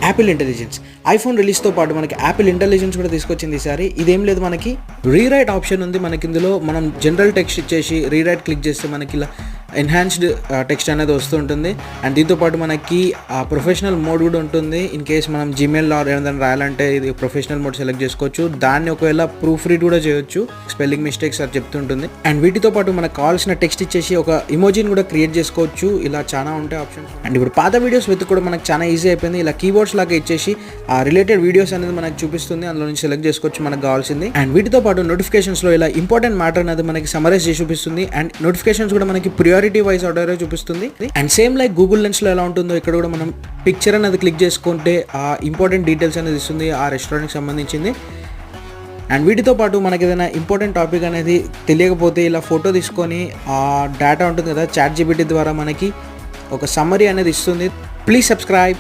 Apple intelligence. IPhone రిలీజ్తో పాటు మనకి Apple intelligence కూడా తీసుకొచ్చింది ఈసారి. ఇదేం లేదు, మనకి రీరైట్ ఆప్షన్ ఉంది. మనకి ఇందులో మనం జనరల్ టెక్స్ట్ ఇచ్చేసి రీరైట్ క్లిక్ చేస్తే మనకి ఇలా ఎన్హాన్స్డ్ టెక్స్ట్ అనేది వస్తుంటుంది. అండ్ దీంతోపాటు మనకి ప్రొఫెషనల్ మోడ్ కూడా ఉంటుంది. ఇన్ కేస్ మనం జీమెయిల్లో ఏదైనా రాయాలంటే ఇది ప్రొఫెషనల్ మోడ్ సెలెక్ట్ చేసుకోవచ్చు. దాన్ని ఒకవేళ ప్రూఫ్ రీడ్ కూడా చేయొచ్చు, స్పెల్లింగ్ మిస్టేక్స్ అది చెప్తుంటుంది. అండ్ వీటితో పాటు మనకు కావాల్సిన టెక్స్ట్ ఇచ్చేసి ఒక ఇమోజీని కూడా క్రియేట్ చేసుకోవచ్చు. ఇలా చాలా ఉంటాయి ఆప్షన్స్. అండ్ ఇప్పుడు పాత వీడియోస్ వెతుక్కోవడం మనకు చాలా ఈజీ అయిపోయింది. ఇలా కీబోర్డ్స్ లాగా ఇచ్చేసి ఆ రిలేటెడ్ వీడియోస్ అనేది మనకు చూపిస్తుంది. అందులో నుంచి సెలెక్ట్ చేసుకోవచ్చు మనకు కావాల్సింది. అండ్ వీటితో పాటు నోటిఫికేషన్స్లో ఇలా ఇంపార్టెంట్ మ్యాటర్ అనేది మనకి సమరైజ్ చేసి చూపిస్తుంది. అండ్ నోటిఫికేషన్స్ కూడా మనకి ప్రియారిటీ వైజ్ ఆర్డర్ చూపిస్తుంది. అండ్ సేమ్ లైక్ గూగుల్ లెన్స్లో ఎలా ఉంటుందో ఇక్కడ కూడా మనం పిక్చర్ అనేది క్లిక్ చేసుకుంటే ఆ ఇంపార్టెంట్ డీటెయిల్స్ అనేది ఇస్తుంది ఆ రెస్టారెంట్కి సంబంధించింది. అండ్ వీటితో పాటు మనకి ఏదైనా ఇంపార్టెంట్ టాపిక్ అనేది తెలియకపోతే ఇలా ఫోటో తీసుకొని ఆ డేటా ఉంటుంది కదా, చాట్ జీపీటీ ద్వారా మనకి ఒక సమ్మరీ అనేది ఇస్తుంది. Please subscribe.